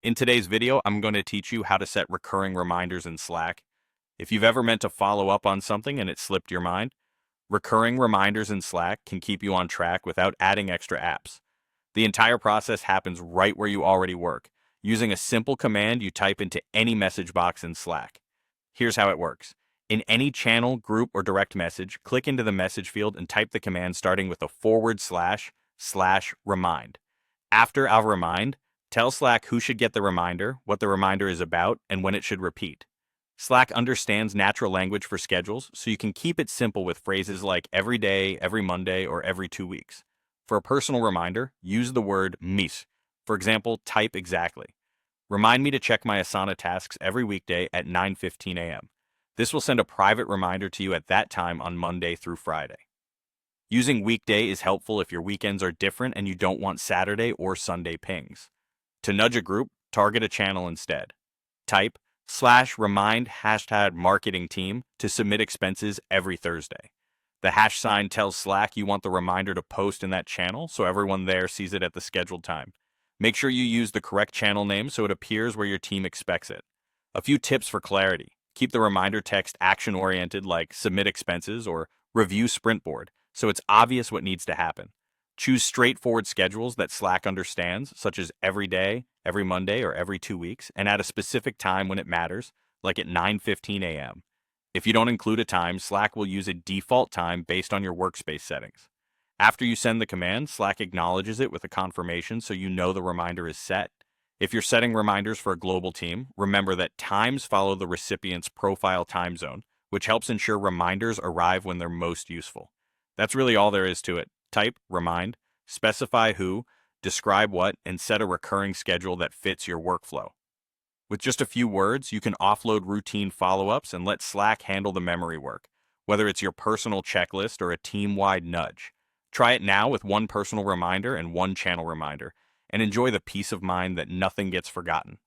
In today's video, I'm going to teach you how to set recurring reminders in Slack. If you've ever meant to follow up on something and it slipped your mind, recurring reminders in Slack can keep you on track without adding extra apps. The entire process happens right where you already work, using a simple command you type into any message box in Slack. Here's how it works. In any channel, group, or direct message, click into the message field and type the command starting with a //remind. After I'll remind, tell Slack who should get the reminder, what the reminder is about, and when it should repeat. Slack understands natural language for schedules, so you can keep it simple with phrases like every day, every Monday, or every 2 weeks. For a personal reminder, use the word mis. For example, type exactly. Remind me to check my Asana tasks every weekday at 9:15 a.m. This will send a private reminder to you at that time on Monday through Friday. Using weekday is helpful if your weekends are different and you don't want Saturday or Sunday pings. To nudge a group, target a channel instead. Type /remind #marketing team to submit expenses every Thursday. The hash sign tells Slack you want the reminder to post in that channel so everyone there sees it at the scheduled time. Make sure you use the correct channel name so it appears where your team expects it. A few tips for clarity. Keep the reminder text action-oriented like submit expenses or review sprint board so it's obvious what needs to happen. Choose straightforward schedules that Slack understands, such as every day, every Monday, or every 2 weeks, and at a specific time when it matters, like at 9:15 a.m. If you don't include a time, Slack will use a default time based on your workspace settings. After you send the command, Slack acknowledges it with a confirmation so you know the reminder is set. If you're setting reminders for a global team, remember that times follow the recipient's profile time zone, which helps ensure reminders arrive when they're most useful. That's really all there is to it. Type, remind, specify who, describe what, and set a recurring schedule that fits your workflow. With just a few words, you can offload routine follow-ups and let Slack handle the memory work, whether it's your personal checklist or a team-wide nudge. Try it now with one personal reminder and one channel reminder, and enjoy the peace of mind that nothing gets forgotten.